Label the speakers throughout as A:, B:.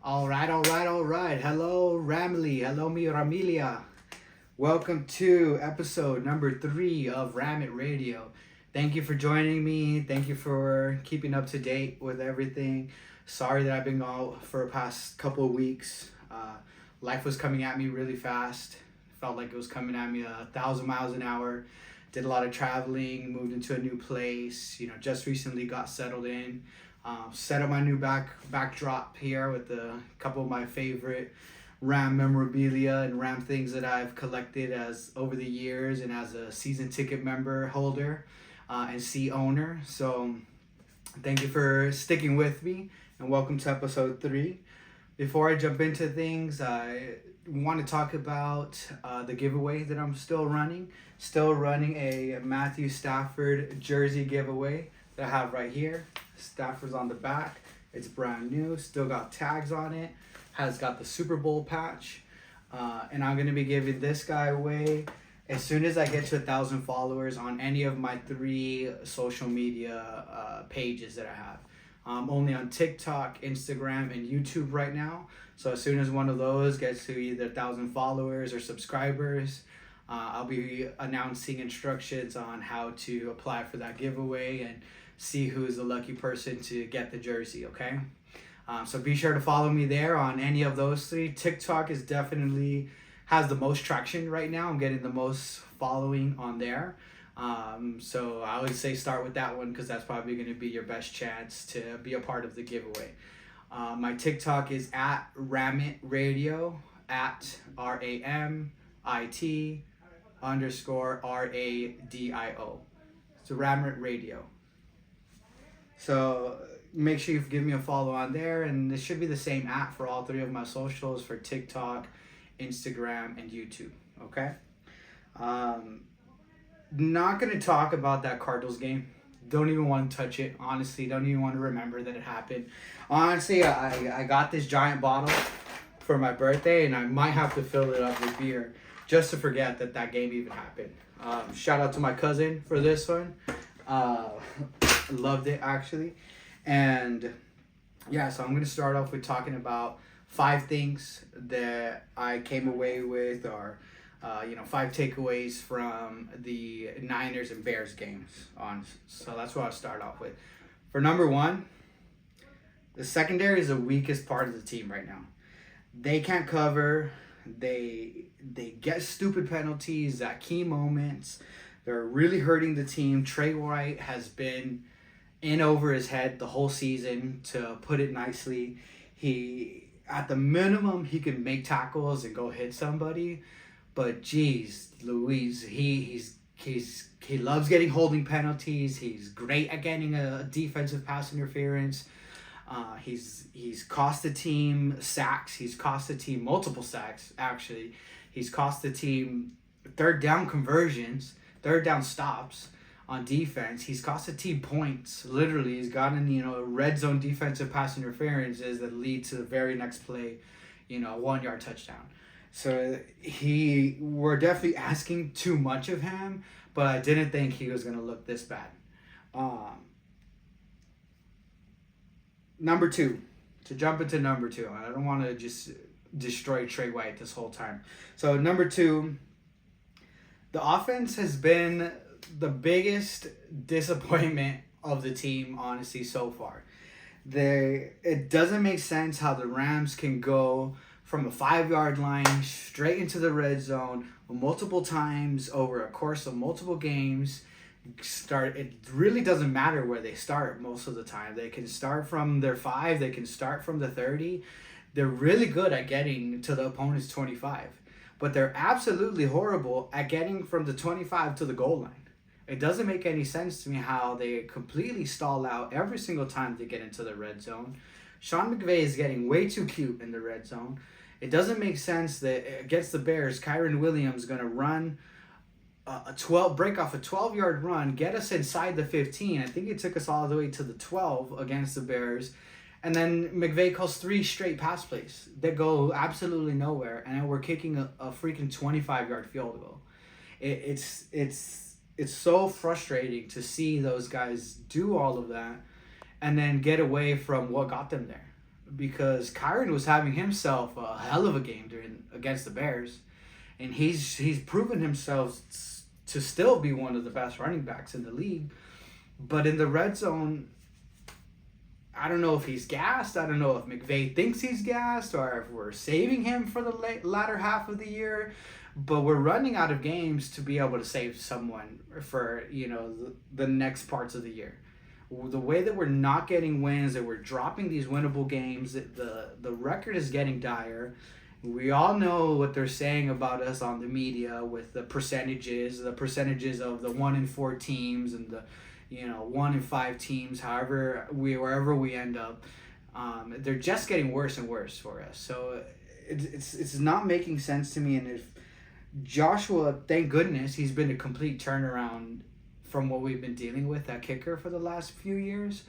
A: All right. Hello, Ramily. Hello, me, Ramilia. Welcome to episode number 3 of RamIt Radio. Thank you for joining me. Thank you for keeping up to date with everything. Sorry that I've been out for the past couple of weeks. Life was coming at me really fast. Felt like it was coming at me 1,000 miles an hour. Did a lot of traveling, moved into a new place. Just recently got settled in. Set up my new backdrop here with a couple of my favorite Ram memorabilia and Ram things that I've collected as over the years and as a season ticket member holder and seat owner. So thank you for sticking with me and welcome to episode 3. Before I jump into things, I want to talk about the giveaway that I'm still running. Still running a Matthew Stafford jersey giveaway that I have right here. Stafford's on the back. It's brand new. Still got tags on it. Has got the Super Bowl patch. And I'm going to be giving this guy away as soon as I get to 1,000 followers on any of my 3 social media pages that I have. Only on TikTok, Instagram, and YouTube right now. So as soon as one of those gets to either 1,000 followers or subscribers, I'll be announcing instructions on how to apply for that giveaway and see who's the lucky person to get the jersey, okay? So be sure to follow me there on any of those 3. TikTok is definitely has the most traction right now. I'm getting the most following on there. So I would say start with that one because that's probably going to be your best chance to be a part of the giveaway. My TikTok is at RamIt Radio, at RAMIT_RADIO. So RamIt Radio. So make sure you give me a follow on there, and it should be the same app for all 3 of my socials for TikTok, Instagram, and YouTube. Okay. Not gonna talk about that Cardinals game. Don't even want to touch it. Honestly, don't even want to remember that it happened. Honestly, I got this giant bottle for my birthday, and I might have to fill it up with beer just to forget that game even happened. Shout out to my cousin for this one. Loved it actually. And yeah, so I'm going to start off with talking about 5 things that I came away with, or 5 takeaways from the Niners and Bears games so that's what I'll start off with. For number 1, the secondary is the weakest part of the team right now. They can't cover. They get stupid penalties at key moments. They're really hurting the team. Trey White has been in over his head the whole season, to put it nicely. He, at the minimum, he can make tackles and go hit somebody, but geez Louise, he loves getting holding penalties. He's great at getting a defensive pass interference. He's cost the team sacks. He's cost the team multiple sacks, actually. He's cost the team third down conversions, third down stops on defense. He's cost the team points. Literally, he's gotten, red zone defensive pass interferences that lead to the very next play, a 1-yard touchdown. So we're definitely asking too much of him, but I didn't think he was going to look this bad. Number 2, to jump into number 2, I don't want to just destroy Trey White this whole time. So number 2, the offense has been the biggest disappointment of the team, honestly, so far. It doesn't make sense how the Rams can go from a 5-yard line straight into the red zone multiple times over a course of multiple games. It really doesn't matter where they start most of the time. They can start from their 5, they can start from the 30. They're really good at getting to the opponent's 25, but they're absolutely horrible at getting from the 25 to the goal line. It doesn't make any sense to me how they completely stall out every single time they get into the red zone. Sean McVay is getting way too cute in the red zone. It doesn't make sense that against the Bears, Kyron Williams is going to run break off a 12-yard run, get us inside the 15. I think it took us all the way to the 12 against the Bears. And then McVay calls 3 straight pass plays that go absolutely nowhere, and we're kicking a freaking 25-yard field goal. It's so frustrating to see those guys do all of that and then get away from what got them there. because Kyron was having himself a hell of a game against the Bears, and he's proven himself to still be one of the best running backs in the league. But in the red zone, I don't know if he's gassed. I don't know if McVay thinks he's gassed or if we're saving him for the latter half of the year. But we're running out of games to be able to save someone for, the next parts of the year. The way that we're not getting wins, that we're dropping these winnable games, the record is getting dire. We all know what they're saying about us on the media with the percentages of the 1-4 teams and the 1-5 teams, wherever we end up. They're just getting worse and worse for us. So it's not making sense to me. And if Joshua, thank goodness, he's been a complete turnaround from what we've been dealing with at kicker for the last few years.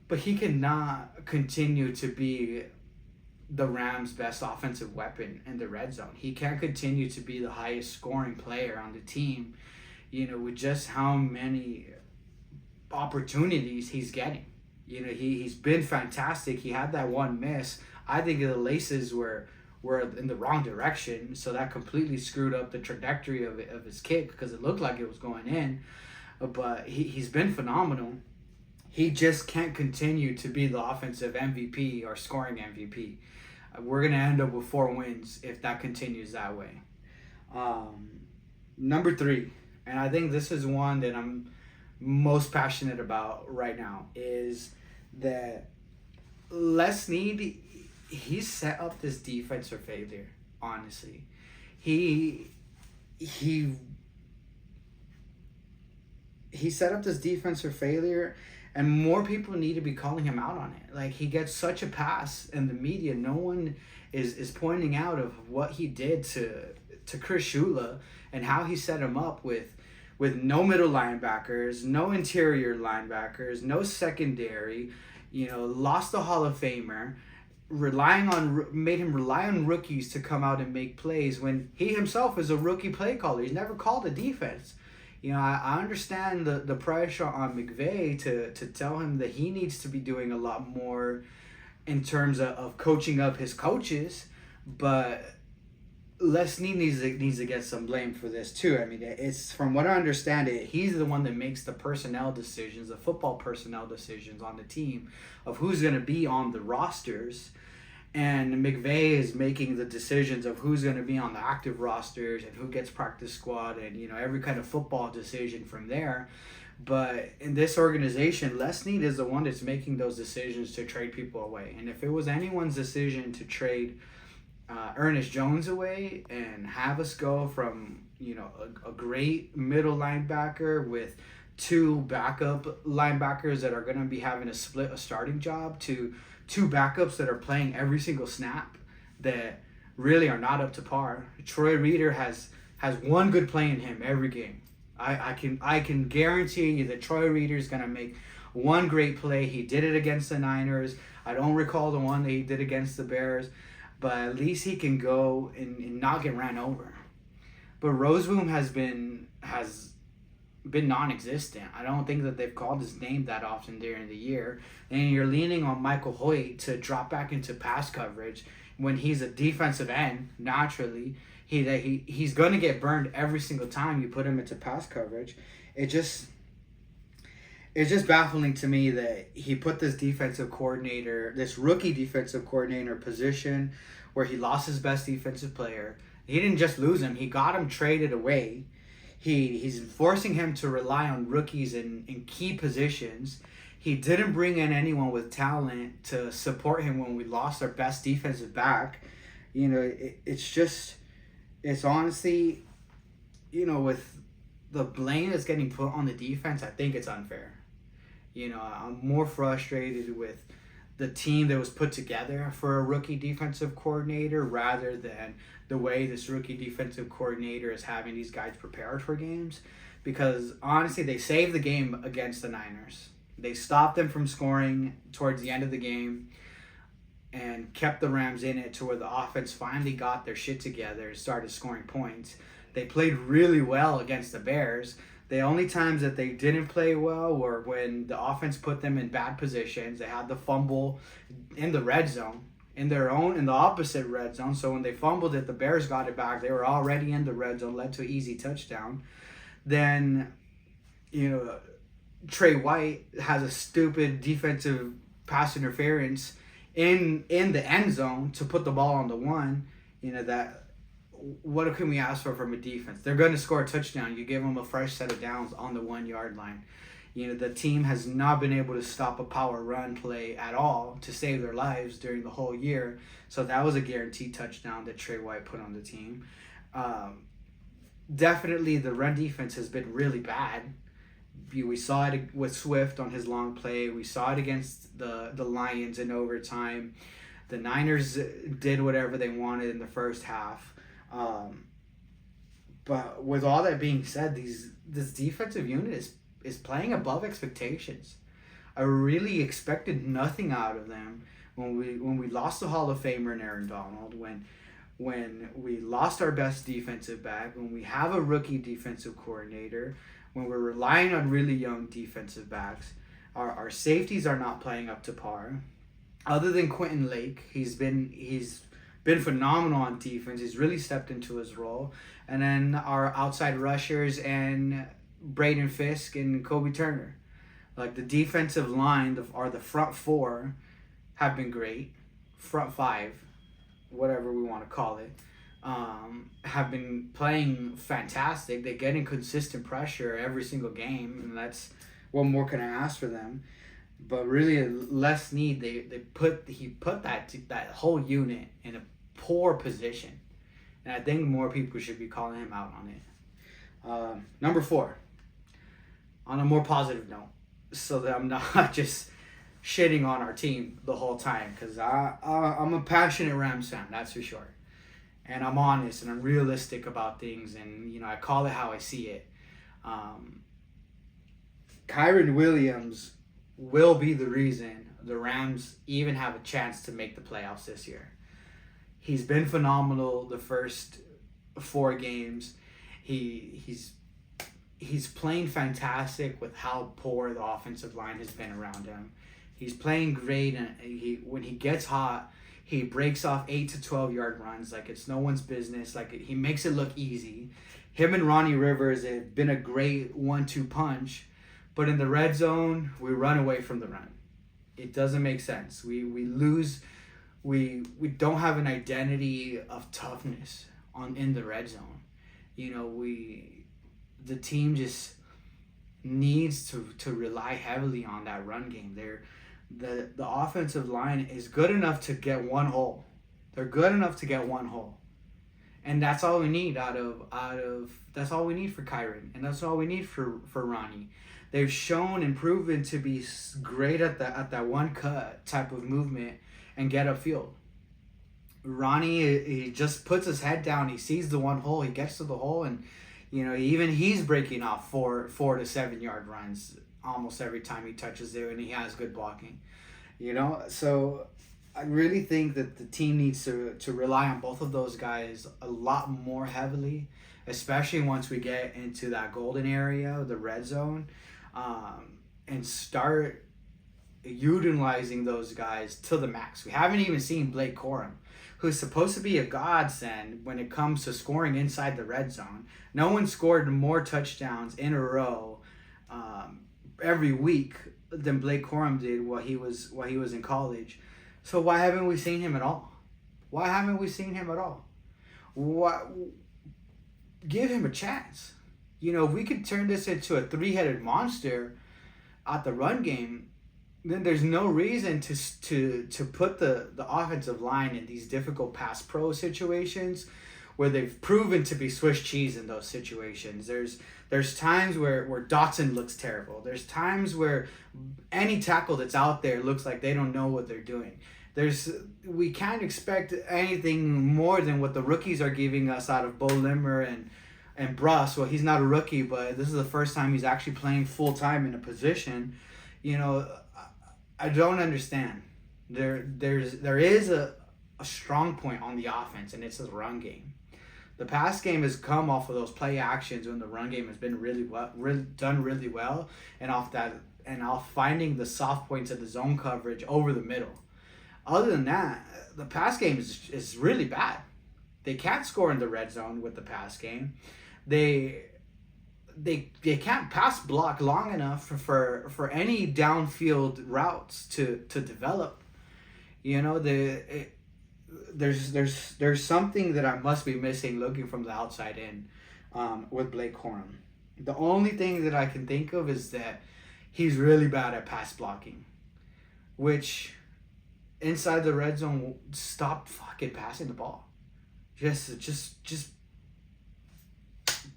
A: But he cannot continue to be the Rams' best offensive weapon in the red zone. He can't continue to be the highest scoring player on the team, with just how many opportunities he's getting. He's been fantastic. He had that one miss. I think the laces were in the wrong direction, so that completely screwed up the trajectory of his kick because it looked like it was going in. But he's been phenomenal. He just can't continue to be the offensive MVP or scoring MVP. We're going to end up with 4 wins if that continues that way. Number 3, and I think this is one that I'm most passionate about right now, is that Les Snead, he set up this defense for failure, honestly. He set up this defense for failure, and more people need to be calling him out on it. Like, he gets such a pass in the media. No one is pointing out of what he did to Chris Shula and how he set him up with no middle linebackers, no interior linebackers, no secondary, lost the Hall of Famer, made him rely on rookies to come out and make plays when he himself is a rookie play caller. He's never called a defense. I understand the pressure on McVay to tell him that he needs to be doing a lot more in terms of coaching up his coaches, but Les Snead needs to get some blame for this too. I mean, it's, from what I understand, he's the one that makes the personnel decisions, the football personnel decisions on the team of who's going to be on the rosters. And McVay is making the decisions of who's going to be on the active rosters and who gets practice squad and, every kind of football decision from there. But in this organization, Les Snead is the one that's making those decisions to trade people away. And if it was anyone's decision to trade Ernest Jones away and have us go from, a great middle linebacker with 2 backup linebackers that are going to be having to split a starting job to 2 backups that are playing every single snap that really are not up to par. Troy Reeder has one good play in him every game. I can guarantee you that Troy Reeder is going to make one great play. He did it against the Niners. I don't recall the one that he did against the Bears, but at least he can go and not get ran over. But Roseboom has been non-existent. I don't think that they've called his name that often during the year. And you're leaning on Michael Hoyt to drop back into pass coverage when he's a defensive end. Naturally, he's going to get burned every single time you put him into pass coverage. It's just baffling to me that he put this rookie defensive coordinator position where he lost his best defensive player. He didn't just lose him. He got him traded away. He's forcing him to rely on rookies in key positions. He didn't bring in anyone with talent to support him when we lost our best defensive back. It's honestly, with the blame that's getting put on the defense, I think it's unfair. I'm more frustrated with the team that was put together for a rookie defensive coordinator rather than the way this rookie defensive coordinator is having these guys prepared for games. Because honestly, they saved the game against the Niners. They stopped them from scoring towards the end of the game and kept the Rams in it to where the offense finally got their shit together and started scoring points. They played really well against the Bears. The only times that they didn't play well were when the offense put them in bad positions. They had the fumble in the red zone, in the opposite red zone. So when they fumbled it, the Bears got it back. They were already in the red zone, led to an easy touchdown. Then, Trey White has a stupid defensive pass interference in the end zone to put the ball on the one. That what can we ask for from a defense? They're going to score a touchdown. You give them a fresh set of downs on the 1 yard line. The team has not been able to stop a power run play at all to save their lives during the whole year. So that was a guaranteed touchdown that Trey White put on the team. Definitely the run defense has been really bad. We saw it with Swift on his long play. We saw it against the Lions in overtime. The Niners did whatever they wanted in the first half. But with all that being said, this defensive unit is playing above expectations. I really expected nothing out of them when we lost the Hall of Famer in Aaron Donald, when we lost our best defensive back, when we have a rookie defensive coordinator, when we're relying on really young defensive backs. Our safeties are not playing up to par. Other than Quentin Lake, he's been phenomenal on defense. He's really stepped into his role. And then our outside rushers and Braden Fisk and Kobe Turner. Like the defensive line, the front four have been great. Front five, whatever we want to call it, have been playing fantastic. They're getting consistent pressure every single game, and that's what more can I ask for them. But really, less need. He put that whole unit in a poor position, and I think more people should be calling him out on it. Number 4, on a more positive note, so that I'm not just shitting on our team the whole time, because I'm a passionate Rams fan, that's for sure. And I'm honest and I'm realistic about things, and I call it how I see it. Kyren Williams will be the reason the Rams even have a chance to make the playoffs this year. He's been phenomenal the first 4 games. He's playing fantastic with how poor the offensive line has been around him. He's playing great, and when he gets hot, he breaks off 8 to 12 yard runs like it's no one's business. Like he makes it look easy. Him and Ronnie Rivers have been a great 1-2 punch, but in the red zone, we run away from the run. It doesn't make sense. We lose. We don't have an identity of toughness in the red zone. The team just needs to rely heavily on that run game. The offensive line is good enough to get one hole. They're good enough to get one hole. And that's all we need that's all we need for Kyren, and that's all we need for Ronnie. They've shown and proven to be great at that one cut type of movement and get upfield. Ronnie, he just puts his head down, he sees the one hole, he gets to the hole, and even he's breaking off 4 to 7 yard runs almost every time he touches there, and he has good blocking. So I really think that the team needs to rely on both of those guys a lot more heavily, especially once we get into that golden area, the red zone, and start utilizing those guys to the max. We haven't even seen Blake Corum, who's supposed to be a godsend when it comes to scoring inside the red zone. No one scored more touchdowns in a row every week than Blake Corum did while he was in college. So why haven't we seen him at all? Give him a chance. If we could turn this into a 3-headed monster at the run game, then there's no reason to put the offensive line in these difficult pass pro situations where they've proven to be Swiss cheese in those situations. There's times where Dotson looks terrible. There's times where any tackle that's out there looks like they don't know what they're doing. We can't expect anything more than what the rookies are giving us out of Bo Limmer and Bruss. Well, he's not a rookie, but this is the first time he's actually playing full time in a position. I don't understand. There is a strong point on the offense, and it's the run game. The pass game has come off of those play actions when the run game has been done really well, and off that and off finding the soft points of the zone coverage over the middle. Other than that, the pass game is really bad. They can't score in the red zone with the pass game. They can't pass block long enough for any downfield routes to develop. You know, there's something that I must be missing looking from the outside in with Blake Corum. The only thing that I can think of is that he's really bad at pass blocking, which inside the red zone, stop fucking passing the ball. Just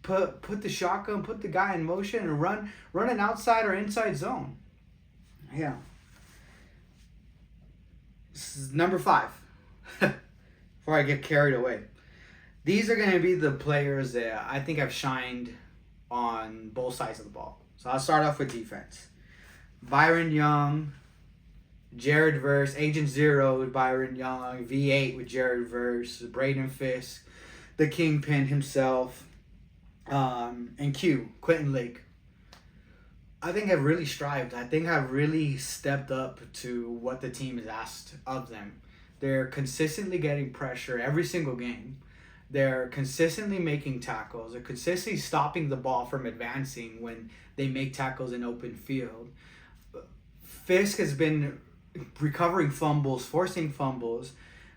A: put the shotgun, put the guy in motion, and run an outside or inside zone. Yeah. This is number 5. Before I get carried away, these are going to be the players that I think have shined on both sides of the ball. So I'll start off with defense. Byron Young, Jared Verse, Agent Zero with Byron Young, V8 with Jared Verse, Braden Fisk, the Kingpin himself, and Quentin Lake. I think I've really strived. I think I've really stepped up to what the team has asked of them. They're consistently getting pressure every single game. They're consistently making tackles. They're consistently stopping the ball from advancing when they make tackles in open field. Fisk has been recovering fumbles, forcing fumbles.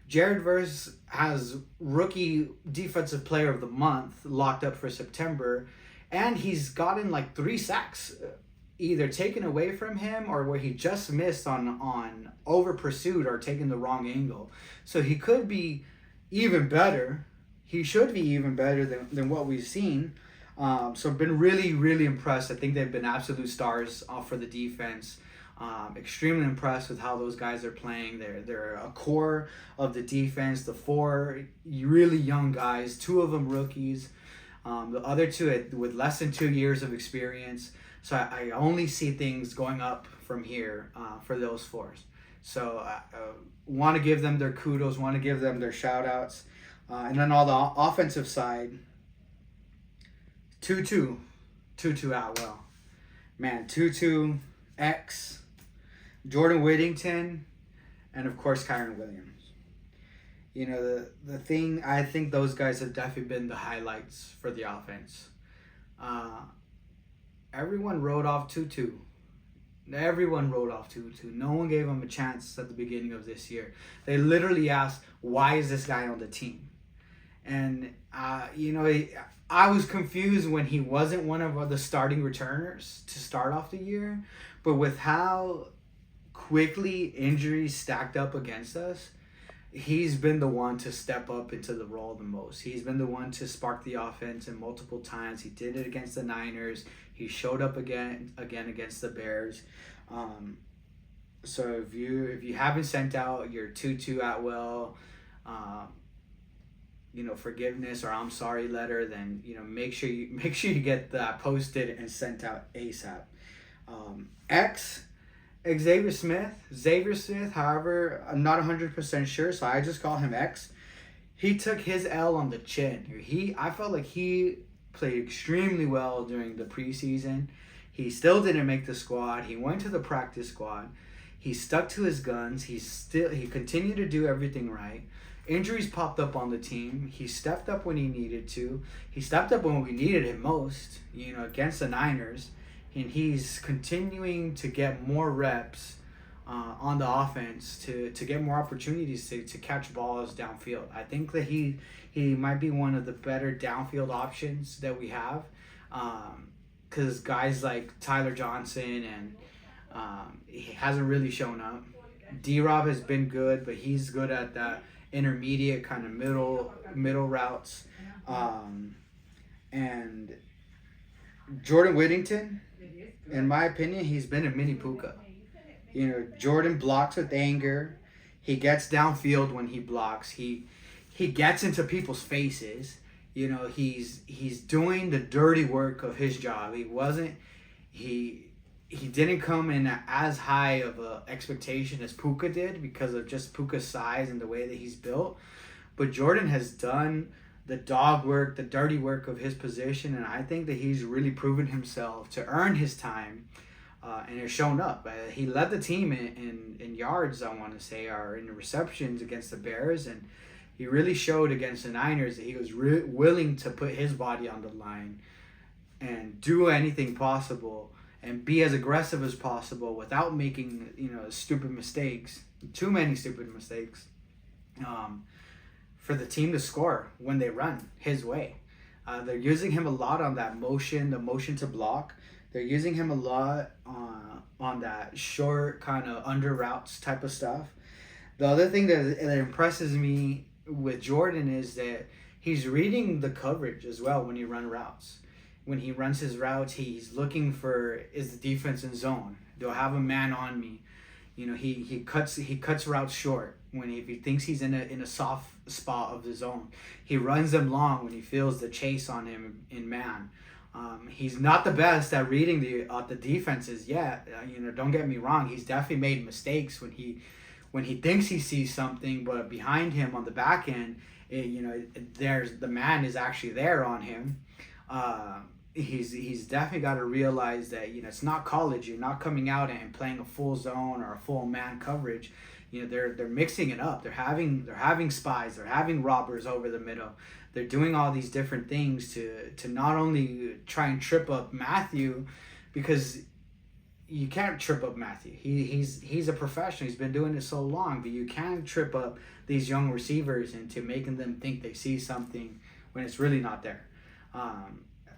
A: Jared Verse has rookie defensive player of the month locked up for September, and he's gotten like 3 sacks, either taken away from him or where he just missed on over pursuit or taking the wrong angle. So he could be even better. He should be even better than what we've seen. So I've been really, really impressed. I think they've been absolute stars for the defense. Extremely impressed with how those guys are playing. They're a core of the defense. The 4 really young guys, 2 of them rookies. The other 2 with less than 2 years of experience. So I only see things going up from here for those 4s. So I want to give them their kudos, want to give them their shout outs. And then on the offensive side, Tutu Atwell. Man, Tutu, X, Jordan Whittington, and of course Kyron Williams. You know, the thing, I think those guys have definitely been the highlights for the offense. Everyone wrote off Tutu. Everyone wrote off Tutu. No one gave him a chance at the beginning of this year. They literally asked, why is this guy on the team? And, I was confused when he wasn't one of the starting returners to start off the year. But with how quickly injuries stacked up against us, he's been the one to step up into the role the most. He's been the one to spark the offense in multiple times. He did it against the Niners. He showed up again against the Bears. So if you haven't sent out your Tutu Atwell, forgiveness or I'm sorry letter, then make sure you get that posted and sent out ASAP. Xavier Smith, however, I'm not 100% sure, so I just call him X. He took his L on the chin. I felt like he played extremely well during the preseason. He still didn't make the squad. He went to the practice squad. He stuck to his guns. He continued to do everything right. Injuries popped up on the team. He stepped up when he needed to. He stepped up when we needed him most, against the Niners. And he's continuing to get more reps on the offense to get more opportunities to catch balls downfield. I think that he might be one of the better downfield options that we have, because guys like Tyler Johnson and he hasn't really shown up. D-Rob has been good, but he's good at that intermediate kind of middle routes. And Jordan Whittington, in my opinion, he's been a mini Puka. Jordan blocks with anger. He gets downfield when he blocks. He gets into people's faces. He's doing the dirty work of his job. He didn't come in as high of a expectation as Puka did because of just Puka's size and the way that he's built. But Jordan has done the dog work, the dirty work of his position, and I think that he's really proven himself to earn his time, and has shown up. He led the team in yards, I want to say, or in receptions against the Bears, and he really showed against the Niners that he was willing to put his body on the line and do anything possible and be as aggressive as possible without making stupid mistakes, too many stupid mistakes, for the team to score when they run his way. They're using him a lot on that motion, the motion to block. They're using him a lot on that short kind of under routes type of stuff. The other thing that impresses me with Jordan is that he's reading the coverage as well when he runs routes. When he runs his routes, he's looking for, is the defense in zone? Do I have a man on me? He cuts routes short if he thinks he's in a soft spot of the zone. He runs them long when he feels the chase on him in man. He's not the best at reading the defenses yet. Don't get me wrong. He's definitely made mistakes when he thinks he sees something, but behind him on the back end, there's the man is actually there on him. He's definitely got to realize that it's not college. You're not coming out and playing a full zone or a full man coverage. They're mixing it up. They're having spies. They're having robbers over the middle. They're doing all these different things to not only try and trip up Matthew, because you can't trip up Matthew. He's a professional. He's been doing it so long, but you can trip up these young receivers into making them think they see something when it's really not there.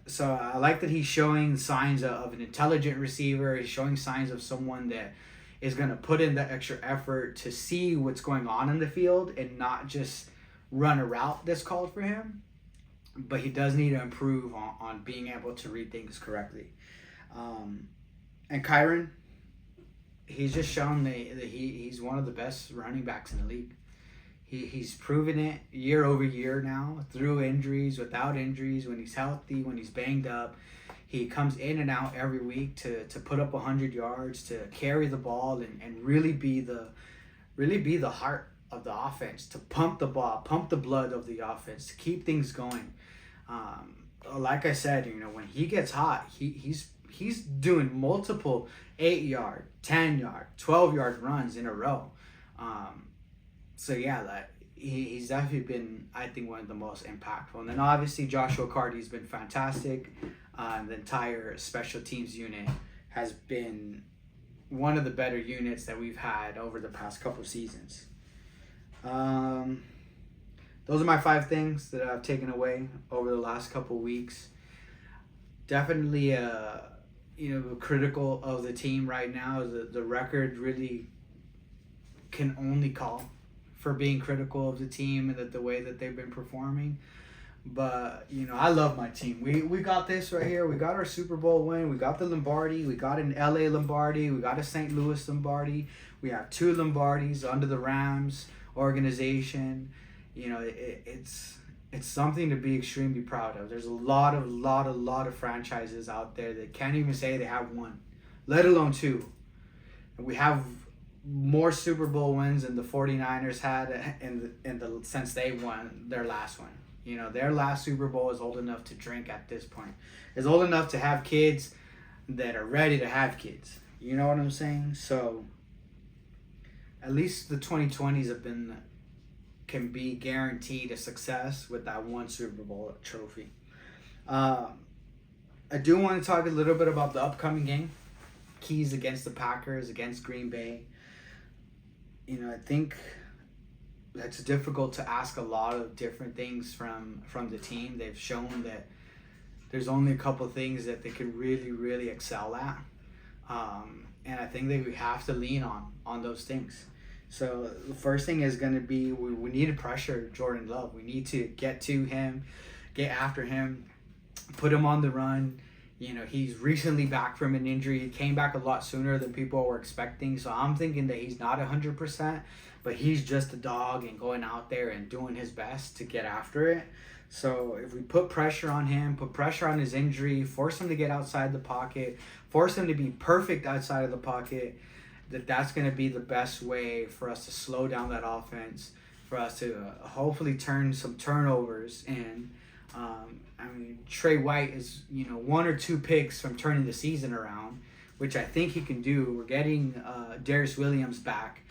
A: So I like that he's showing signs of an intelligent receiver. He's showing signs of someone that is going to put in the extra effort to see what's going on in the field and not just run a route that's called for him. But he does need to improve on being able to read things correctly. And Kyron, he's just shown that he's one of the best running backs in the league. He's proven it year over year now, through injuries, without injuries, when he's healthy, when he's banged up. He comes in and out every week to put up 100 yards, to carry the ball and really be the heart of the offense, to pump the ball, pump the blood of the offense, to keep things going. Like I said, when he gets hot, he's doing multiple 8-yard, 10-yard, 12-yard runs in a row. So yeah, he's definitely been, I think, one of the most impactful. And then obviously Joshua Carty's been fantastic. The entire special teams unit has been one of the better units that we've had over the past couple of seasons. Those are my 5 things that I've taken away over the last couple of weeks. Definitely, critical of the team right now. The record really can only call for being critical of the team and the way that they've been performing. But, I love my team. We got this right here. We got our Super Bowl win. We got the Lombardi. We got an LA Lombardi. We got a St. Louis Lombardi. We have 2 Lombardis under the Rams organization. It's something to be extremely proud of. There's a lot of franchises out there that can't even say they have 1, let alone 2. And we have more Super Bowl wins than the 49ers had since they won their last one. Their last Super Bowl is old enough to drink at this point. It's old enough to have kids that are ready to have kids. You know what I'm saying? So at least the 2020s can be guaranteed a success with that 1 Super Bowl trophy. I do want to talk a little bit about the upcoming game. Keys against the Packers, against Green Bay. I think it's difficult to ask a lot of different things from the team. They've shown that there's only a couple things that they can really, really excel at. And I think that we have to lean on those things. So the first thing is going to be we need to pressure Jordan Love. We need to get to him, get after him, put him on the run. He's recently back from an injury. He came back a lot sooner than people were expecting. So I'm thinking that he's not 100%, but he's just a dog and going out there and doing his best to get after it. So if we put pressure on him, put pressure on his injury, force him to get outside the pocket, force him to be perfect outside of the pocket, that's going to be the best way for us to slow down that offense, for us to hopefully turn some turnovers in. Trey White is, 1 or 2 picks from turning the season around, which I think he can do. We're getting Darius Williams back.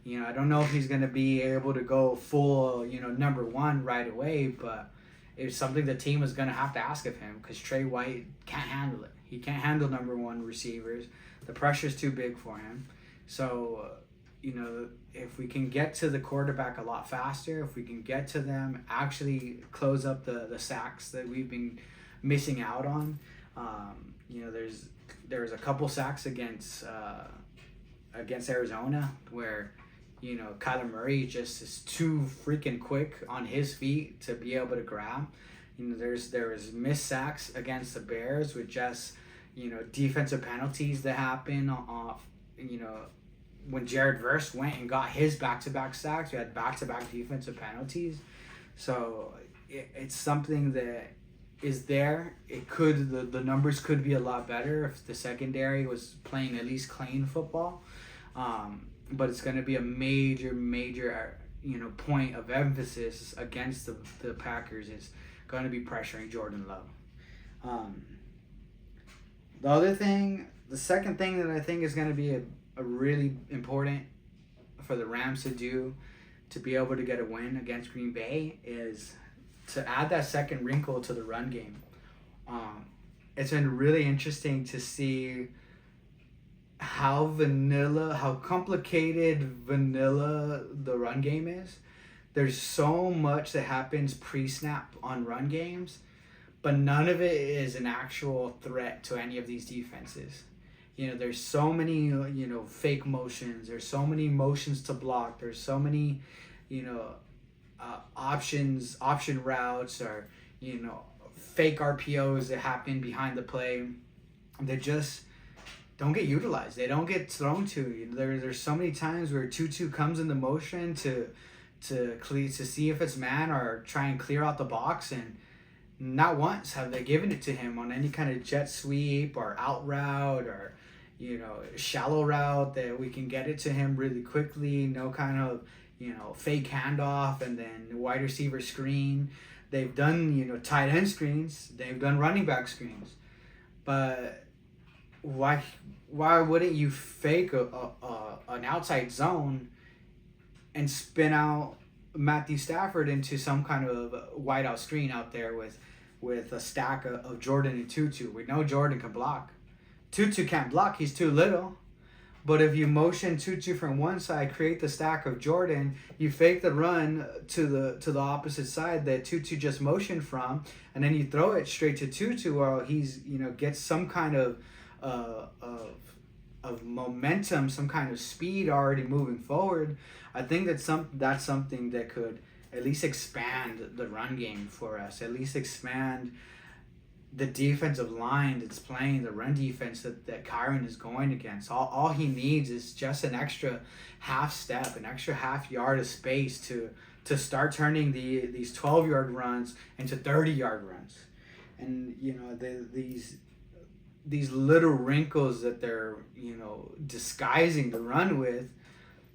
A: I don't know if he's going to be able to go full, number one right away, but it's something the team is going to have to ask of him because Trey White can't handle it. He can't handle number one receivers. The pressure's too big for him. So, if we can get to the quarterback a lot faster, if we can get to them, actually close up the sacks that we've been missing out on. There's a couple sacks against Arizona where, Kyler Murray just is too freaking quick on his feet to be able to grab. There was missed sacks against the Bears with just, defensive penalties that happen off, when Jared Verse went and got his back-to-back sacks. We had back-to-back defensive penalties. So it's something that is there. The numbers could be a lot better if the secondary was playing at least clean football. But it's going to be a major point of emphasis against the Packers is going to be pressuring Jordan Love. The second thing that I think is going to be a really important for the Rams to do to be able to get a win against Green Bay is to add that second wrinkle to the run game. It's been really interesting to see how complicated vanilla the run game is. There's so much that happens pre-snap on run games, but none of it is an actual threat to any of these defenses. There's so many, fake motions. There's so many motions to block. There's so many, option routes or, fake RPOs that happen behind the play that just don't get utilized. They don't get thrown to. There's so many times where Tutu comes in the motion to see if it's man or try and clear out the box, and not once have they given it to him on any kind of jet sweep or out route or shallow route that we can get it to him really quickly. No kind of fake handoff and then wide receiver screen. They've done tight end screens. They've done running back screens, but why wouldn't you fake an outside zone and spin out Matthew Stafford into some kind of wideout screen out there with a stack of Jordan and Tutu? We know Jordan can block. Tutu can't block. He's too little. But if you motion Tutu from one side, create the stack of Jordan, you fake the run to the opposite side that Tutu just motioned from, and then you throw it straight to Tutu, or he's gets some kind of momentum, some kind of speed already moving forward. I think that's something that could at least expand the run game for us, at least expand the defensive line that's playing the run defense that Kyron is going against. All he needs is just an extra half step, an extra half yard of space to start turning these 12-yard runs into 30-yard runs. And these little wrinkles that they're disguising the run with,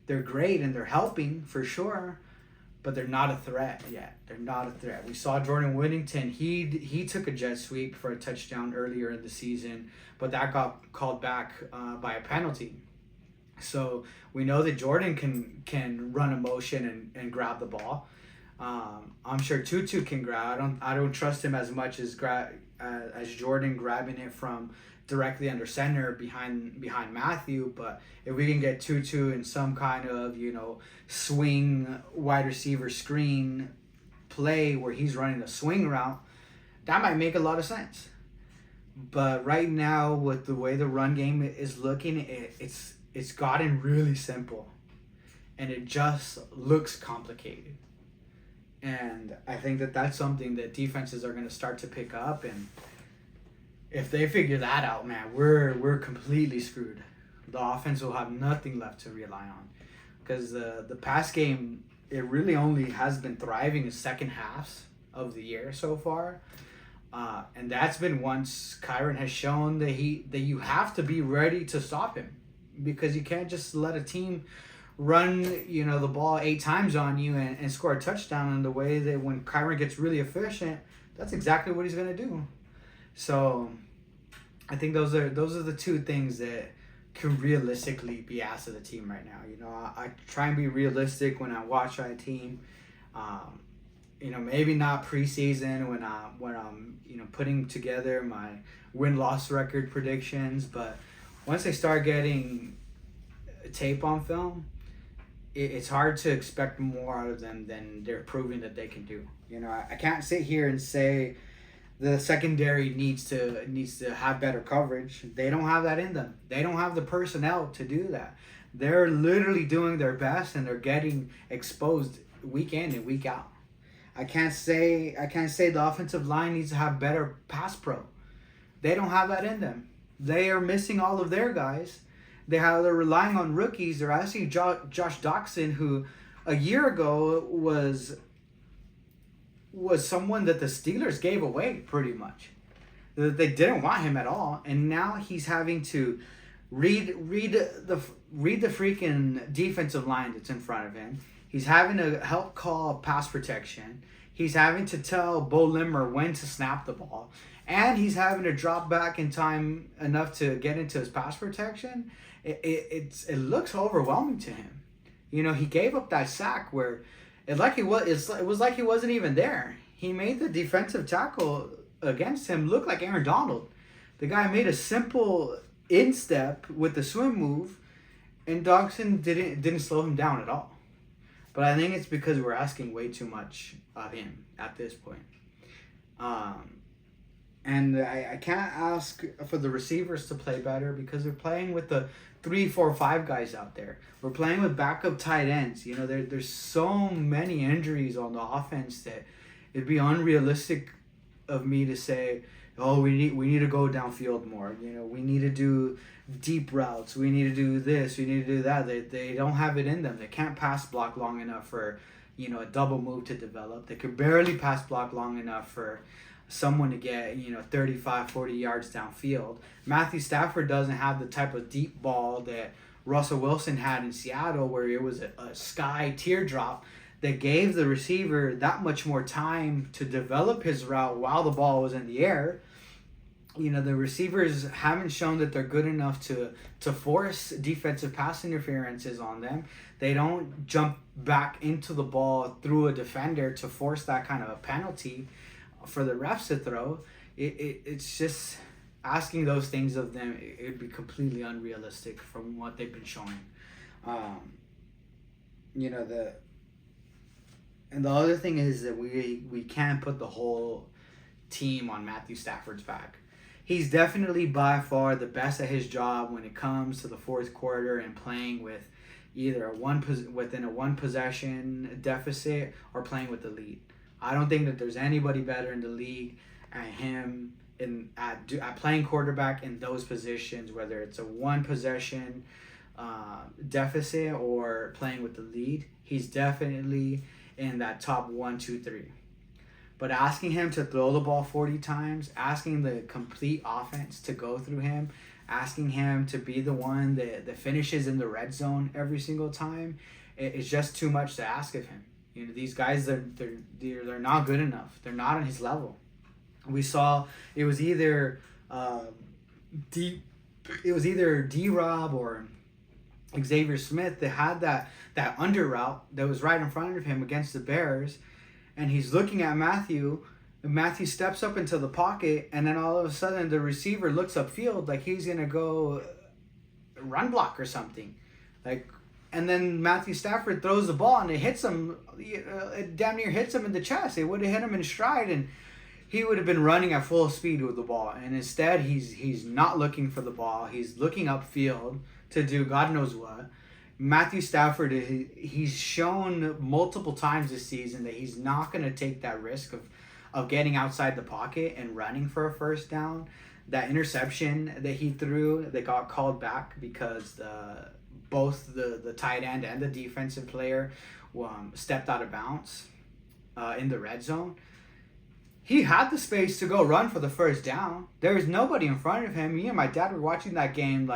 A: they're great and they're helping for sure, but they're not a threat yet. They're not a threat. We saw Jordan Whittington. He took a jet sweep for a touchdown earlier in the season, but that got called back by a penalty. So we know that Jordan can run a motion and grab the ball. I'm sure Tutu can grab. I don't trust him as much as Jordan grabbing it from directly under center behind Matthew. But if we can get Tutu in some kind of swing wide receiver screen play where he's running a swing route, that might make a lot of sense. But right now, with the way the run game is looking, it's gotten really simple, and it just looks complicated. And I think that's something that defenses are going to start to pick up, and if they figure that out, man, we're completely screwed. The offense will have nothing left to rely on, because the pass game, it really only has been thriving in second halves of the year so far, and that's been once Kyron has shown that you have to be ready to stop him, because you can't just let a team run, the ball 8 times on you and score a touchdown in the way that when Kyron gets really efficient, that's exactly what he's going to do. So I think those are the two things that can realistically be asked of the team right now. I try and be realistic when I watch our team. Maybe not preseason when I'm putting together my win-loss record predictions, but once they start getting tape on film, it's hard to expect more out of them than they're proving that they can do. I can't sit here and say the secondary needs to have better coverage. They don't have that in them. They don't have the personnel to do that. They're literally doing their best, and they're getting exposed week in and week out. I can't say the offensive line needs to have better pass pro. They don't have that in them. They are missing all of their guys. They're relying on rookies. They're asking Josh Doxson, who a year ago was someone that the Steelers gave away pretty much. They didn't want him at all, and now he's having to read the freaking defensive line that's in front of him. He's having to help call pass protection. He's having to tell Bo Limmer when to snap the ball, and he's having to drop back in time enough to get into his pass protection. It looks overwhelming to him. He gave up that sack where it was like he wasn't even there. He made the defensive tackle against him look like Aaron Donald. The guy made a simple instep with the swim move, and Doxson didn't slow him down at all. But I think it's because we're asking way too much of him at this point. And I can't ask for the receivers to play better because we're playing with the 3, 4, 5 guys out there. We're playing with backup tight ends. There's so many injuries on the offense that it'd be unrealistic of me to say, oh, we need to go downfield more. We need to do deep routes. We need to do this. We need to do that. They don't have it in them. They can't pass block long enough for a double move to develop. They could barely pass block long enough for someone to get 35, 40 yards downfield. Matthew Stafford doesn't have the type of deep ball that Russell Wilson had in Seattle, where it was a sky teardrop that gave the receiver that much more time to develop his route while the ball was in the air. The receivers haven't shown that they're good enough to force defensive pass interferences on them. They don't jump back into the ball through a defender to force that kind of a penalty for the refs to throw. It's just asking those things of them. It'd be completely unrealistic from what they've been showing. And the other thing is that we can't put the whole team on Matthew Stafford's back. He's definitely by far the best at his job when it comes to the fourth quarter and playing with either within a one possession deficit or playing with the lead. I don't think that there's anybody better in the league at him at playing quarterback in those positions, whether it's a one possession deficit or playing with the lead. He's definitely in that top 1, 2, 3. But asking him to throw the ball 40 times, asking the complete offense to go through him, asking him to be the one that finishes in the red zone every single time, it's just too much to ask of him. These guys, they're not good enough. They're not on his level. We saw it was either D-Rob or Xavier Smith that had that under route that was right in front of him against the Bears, and he's looking at Matthew. And Matthew steps up into the pocket, and then all of a sudden the receiver looks upfield like he's gonna go run block or something, and then Matthew Stafford throws the ball and it hits him. It damn near hits him in the chest. It would have hit him in stride, and he would have been running at full speed with the ball. And instead, he's not looking for the ball. He's looking upfield to do God knows what. Matthew Stafford, he's shown multiple times this season that he's not going to take that risk of getting outside the pocket and running for a first down. That interception that he threw that got called back because both the tight end and the defensive player stepped out of bounds in the red zone. He had the space to go run for the first down. There was nobody in front of him. Me and my dad were watching that game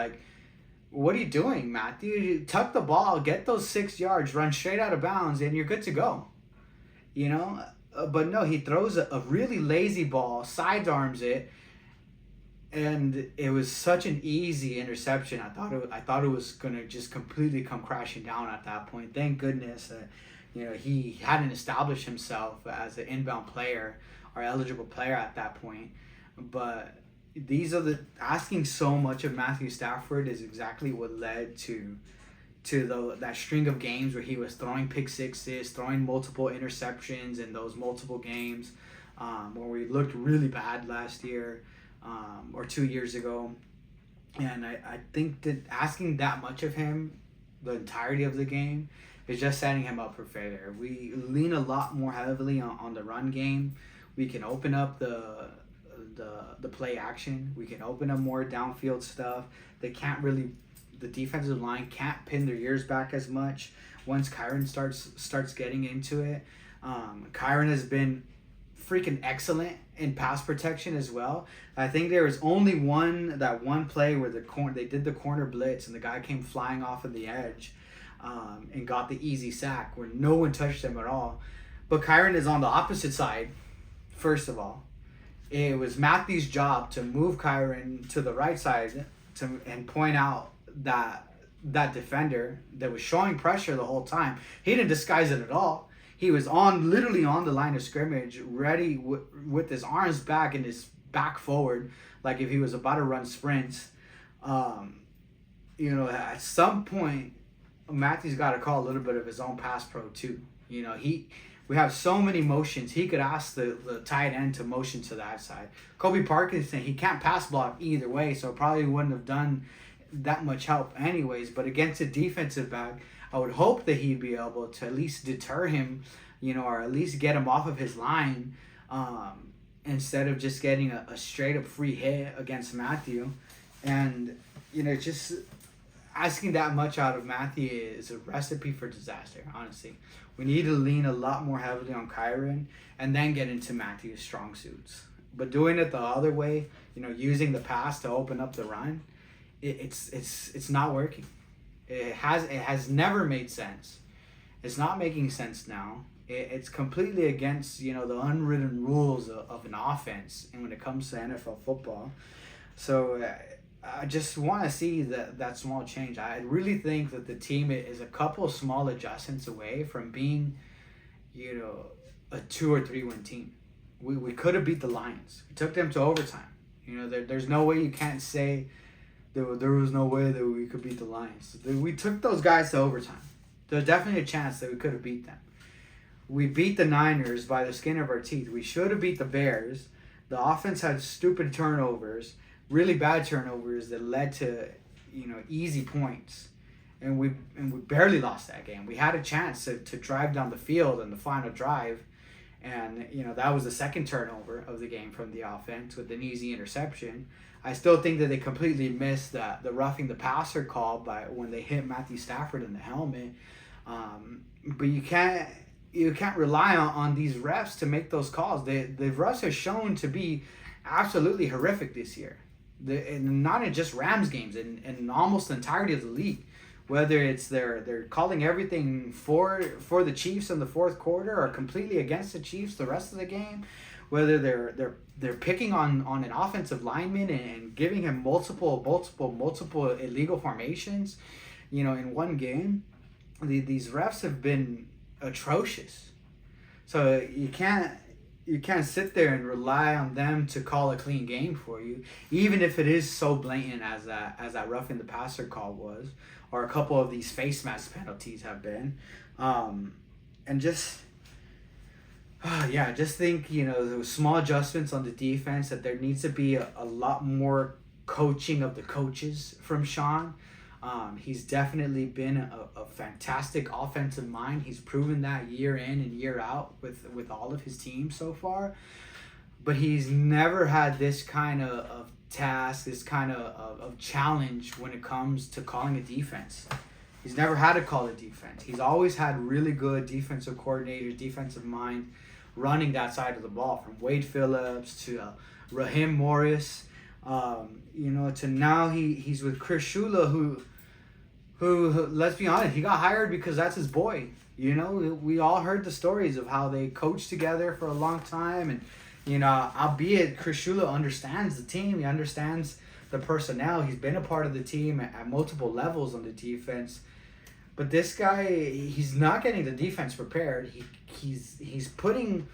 A: what are you doing, Matthew? You tuck the ball, get those 6 yards, run straight out of bounds, and you're good to go. You know, but no, he throws a really lazy ball, sidearms it, and it was such an easy interception. I thought it was gonna just completely come crashing down at that point. Thank goodness, he hadn't established himself as an inbound player or eligible player at that point. But these are asking so much of Matthew Stafford is exactly what led to that string of games where he was throwing pick sixes, throwing multiple interceptions in those multiple games, where we looked really bad last year, or 2 years ago. And I think that asking that much of him the entirety of the game is just setting him up for failure. We lean a lot more heavily on the run game. We can open up the play action. We can open up more downfield stuff. The defensive line can't pin their ears back as much once Kyren starts getting into it. Kyren has been freaking excellent in pass protection as well. I think there was only one play where they did the corner blitz and the guy came flying off of the edge, and got the easy sack where no one touched him at all. But Kyren is on the opposite side. First of all, it was Matthew's job to move Kyren to the right side and point out that defender that was showing pressure the whole time. He didn't disguise it at all. He was literally on the line of scrimmage, ready with his arms back and his back forward, like if he was about to run sprints. At some point, Matthew's got to call a little bit of his own pass pro too. We have so many motions. He could ask the tight end to motion to that side. Kobe Parkinson, he can't pass block either way, so probably wouldn't have done that much help anyways. But against a defensive back, I would hope that he'd be able to at least deter him, or at least get him off of his line, instead of just getting a straight up free hit against Matthew. And, just asking that much out of Matthew is a recipe for disaster, honestly. We need to lean a lot more heavily on Kyren and then get into Matthew's strong suits. But doing it the other way, using the pass to open up the run, it's not working. It has never made sense. It's not making sense now. It's completely against the unwritten rules of an offense, and when it comes to NFL football. So I just want to see that small change. I really think that the team is a couple of small adjustments away from being, a 2 or 3 win team. We could have beat the Lions. We took them to overtime. There's no way you can't say there was no way that we could beat the Lions. We took those guys to overtime. There's definitely a chance that we could have beat them. We beat the Niners by the skin of our teeth. We should have beat the Bears. The offense had stupid turnovers, really bad turnovers that led to, easy points. And we barely lost that game. We had a chance to drive down the field in the final drive. And, that was the second turnover of the game from the offense with an easy interception. I still think that they completely missed the roughing the passer call by when they hit Matthew Stafford in the helmet. But you can't rely on these refs to make those calls. The refs are shown to be absolutely horrific this year. And not in just Rams games, in almost the entirety of the league. Whether it's they're calling everything for the Chiefs in the fourth quarter or completely against the Chiefs the rest of the game. Whether they're picking on an offensive lineman and giving him multiple illegal formations, in one game. These refs have been atrocious. So you can't sit there and rely on them to call a clean game for you, even if it is so blatant as that roughing the passer call was, or a couple of these face mask penalties have been. And just think, those small adjustments on the defense, that there needs to be a lot more coaching of the coaches from Sean. He's definitely been a fantastic offensive mind. He's proven that year in and year out with all of his teams so far. But he's never had this kind of task, this kind of challenge when it comes to calling a defense. He's never had to call a defense. He's always had really good defensive coordinators, defensive mind, running that side of the ball, from Wade Phillips to Raheem Morris, to now he's with Chris Shula, who, let's be honest, he got hired because that's his boy. You know, we all heard the stories of how they coached together for a long time, and you know, albeit Chris Shula understands the team, he understands the personnel. He's been a part of the team at multiple levels on the defense. But this guy, he's not getting the defense prepared. He's putting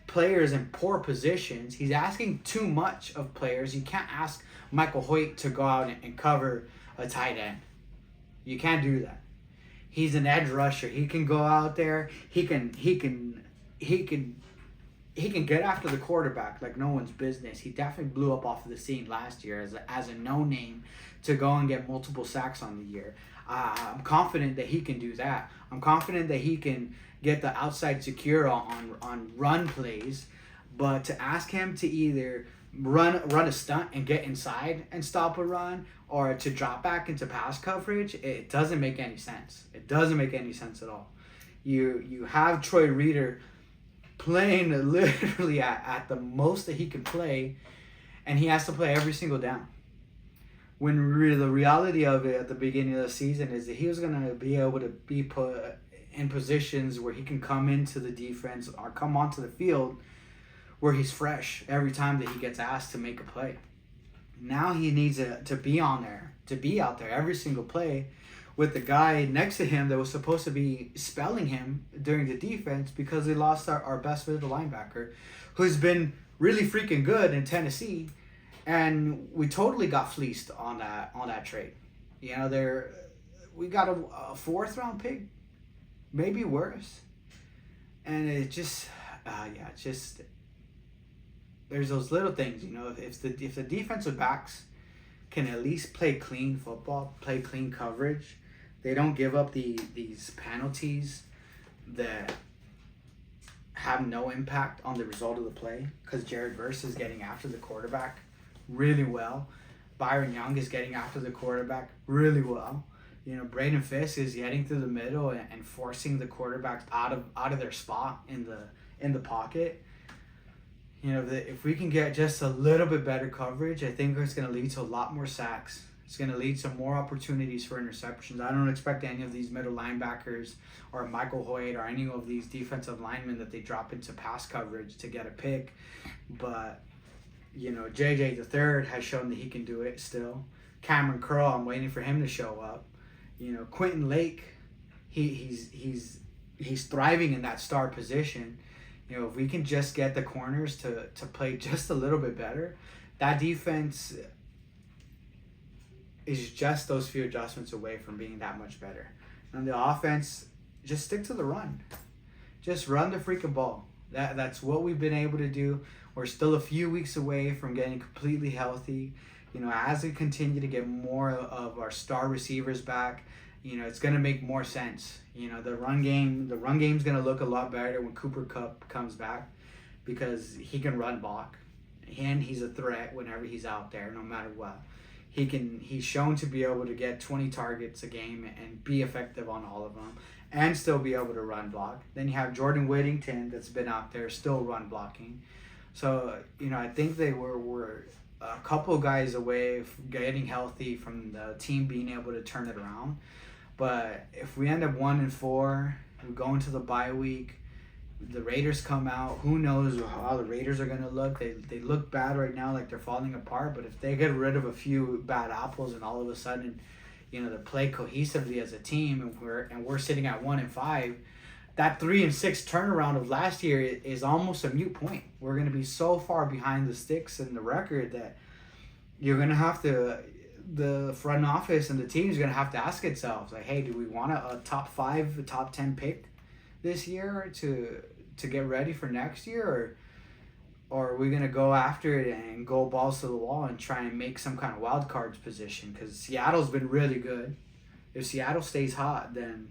A: players in poor positions. He's asking too much of players. You can't ask Michael Hoyt to go out and cover a tight end. You can't do that. He's an edge rusher. He can go out there. He can get after the quarterback like no one's business. He definitely blew up off of the scene last year as a no-name to go and get multiple sacks on the year. I'm confident that he can do that. I'm confident that he can get the outside secure on run plays, but to ask him to either run a stunt and get inside and stop a run, or to drop back into pass coverage, it doesn't make any sense. It doesn't make any sense at all. You have Troy Reader playing literally at the most that he can play, and he has to play every single down. When the reality of it at the beginning of the season is that he was going to be able to be put in positions where he can come into the defense or come onto the field where he's fresh every time that he gets asked to make a play. Now he needs to be on there, to be out there every single play with the guy next to him that was supposed to be spelling him during the defense, because they lost our best middle linebacker, who's been really freaking good in Tennessee, and we totally got fleeced on that trade. You know, we got a 4th round pick, maybe worse, and it just there's those little things, you know. If the defensive backs can at least play clean football, play clean coverage, they don't give up these penalties that have no impact on the result of the play, because Jared Verse is getting after the quarterback really well. Byron Young is getting after the quarterback really well. You know, Braden Fisk is getting through the middle and forcing the quarterbacks out of their spot in the pocket. You know, if we can get just a little bit better coverage, I think it's going to lead to a lot more sacks. It's going to lead to more opportunities for interceptions. I don't expect any of these middle linebackers or Michael Hoyt or any of these defensive linemen that they drop into pass coverage to get a pick. But, you know, JJ the third has shown that he can do it still. Cameron Curl, I'm waiting for him to show up. You know, Quentin Lake, he's thriving in that star position. You know, if we can just get the corners to play just a little bit better, that defense is just those few adjustments away from being that much better. And the offense, just stick to the run. Just run the freaking ball. That's what we've been able to do. We're still a few weeks away from getting completely healthy. You know, as we continue to get more of our star receivers back, you know, it's going to make more sense. You know, the run game's going to look a lot better when Cooper Kupp comes back, because he can run block, and he's a threat whenever he's out there, no matter what. He's shown to be able to get 20 targets a game and be effective on all of them, and still be able to run block. Then you have Jordan Whittington that's been out there still run blocking. So, you know, I think they were a couple guys away from getting healthy, from the team being able to turn it around. But if we end up 1-4, we go into the bye week, the Raiders come out, who knows how the Raiders are going to look. They look bad right now, like they're falling apart, but if they get rid of a few bad apples and all of a sudden, you know, they play cohesively as a team, and we're sitting at 1-5, that 3-6 turnaround of last year is almost a moot point. We're going to be so far behind the sticks in the record that you're going to have to, the front office and the team is going to have to ask itself, like, hey, do we want a top 5, a top 10 pick this year to get ready for next year, or are we going to go after it and go balls to the wall and try and make some kind of wild cards position? Because Seattle's been really good. If Seattle stays hot, then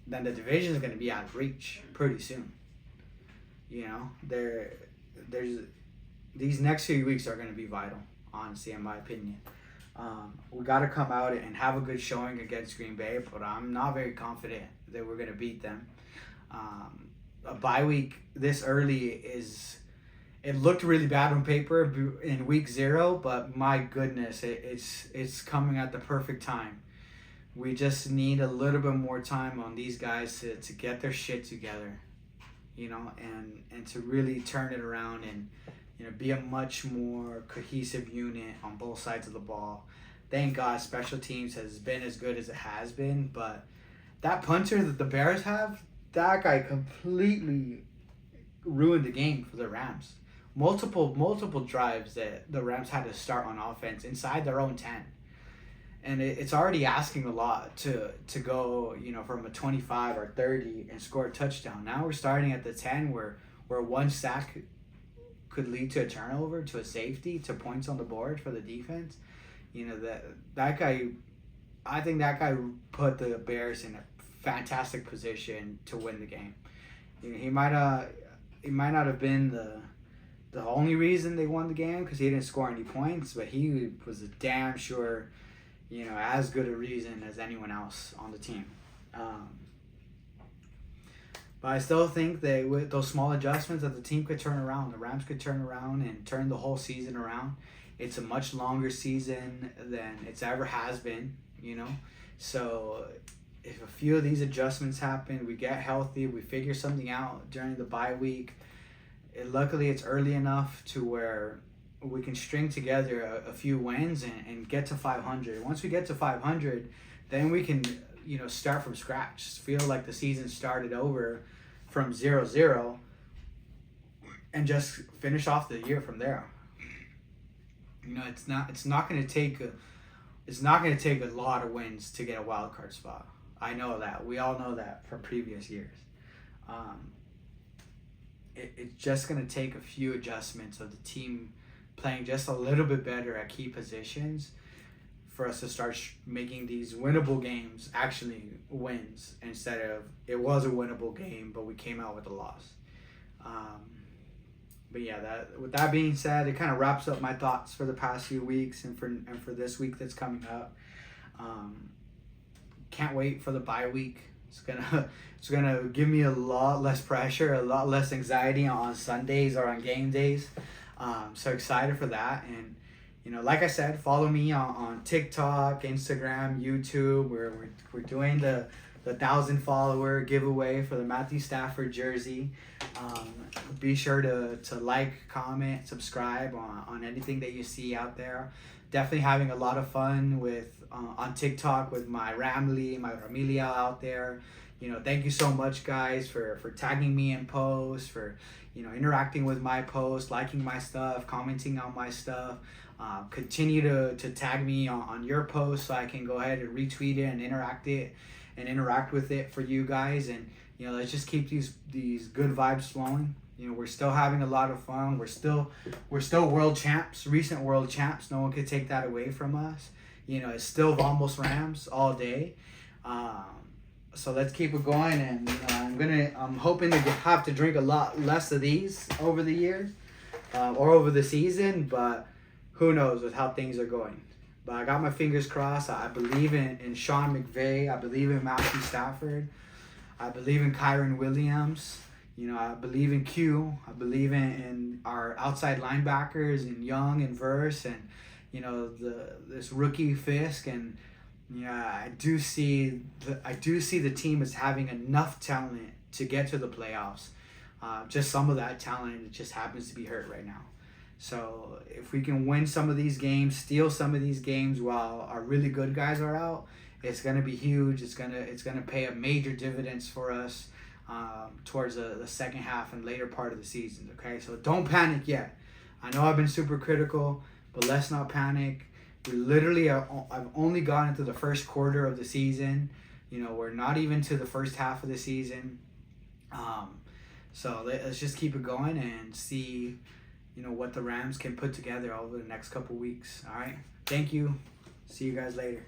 A: the division is going to be out of reach pretty soon. You know, there's these next few weeks are going to be vital, honestly, in my opinion. We got to come out and have a good showing against Green Bay, but I'm not very confident that we're going to beat them. A bye week this early it looked really bad on paper in week 0, but my goodness, it's coming at the perfect time we just need a little bit more time on these guys to get their shit together, and to really turn it around and, be a much more cohesive unit on both sides of the ball. Thank God special teams has been as good as it has been, but that punter that the Bears have, that guy completely ruined the game for the Rams. Multiple drives that the Rams had to start on offense inside their own 10. And it's already asking a lot to go, from a 25 or 30 and score a touchdown. Now we're starting at the 10 where one sack could lead to a turnover, to a safety, to points on the board for the defense. That guy, I think that guy put the Bears in a fantastic position to win the game. He might not have been the only reason they won the game because he didn't score any points, but he was a damn sure, as good a reason as anyone else on the team. But I still think that with those small adjustments that the team could turn around, the Rams could turn around and turn the whole season around. It's a much longer season than it's ever has been, So if a few of these adjustments happen, we get healthy, we figure something out during the bye week. Luckily, it's early enough to where we can string together a few wins and get to 500. Once we get to 500, then we can, start from scratch. Feel like the season started over from 0-0 and just finish off the year from there. It's not going to take a lot of wins to get a wild card spot. I know that. We all know that from previous years. It's just going to take a few adjustments of the team playing just a little bit better at key positions for us to start making these winnable games actually wins, instead of it was a winnable game but we came out with a loss. But yeah, with that being said, it kind of wraps up my thoughts for the past few weeks and for this week that's coming up. Can't wait for the bye week. It's gonna give me a lot less pressure, a lot less anxiety on Sundays or on game days. So excited for that. And like I said, follow me on TikTok, Instagram, YouTube. We're doing the 1,000 follower giveaway for the Matthew Stafford jersey. Be sure to like, comment, subscribe on anything that you see out there. Definitely having a lot of fun with on TikTok with my Ramily, my Ramilia out there. Thank you so much, guys, for tagging me in posts, for interacting with my posts, liking my stuff, commenting on my stuff. Continue to tag me on your posts so I can go ahead and retweet it and interact with it for you guys. And let's just keep these good vibes flowing. We're still having a lot of fun. We're still world champs, recent world champs. No one could take that away from us. It's still Vamos Rams all day. So let's keep it going, and I'm hoping to have to drink a lot less of these over the years, or over the season, but who knows with how things are going. But I got my fingers crossed. I believe in Sean McVay. I believe in Matthew Stafford. I believe in Kyron Williams. I believe in Q. I believe in our outside linebackers and Young and Verse and this rookie Fisk. And I do see the team as having enough talent to get to the playoffs. Just some of that talent just happens to be hurt right now. So if we can win some of these games, steal some of these games while our really good guys are out, it's gonna be huge. It's gonna pay a major dividends for us towards the second half and later part of the season. Okay, so don't panic yet. I know I've been super critical, but let's not panic. We literally I've only gotten to the first quarter of the season. We're not even to the first half of the season. So let's just keep it going and see, what the Rams can put together over the next couple weeks. All right. Thank you. See you guys later.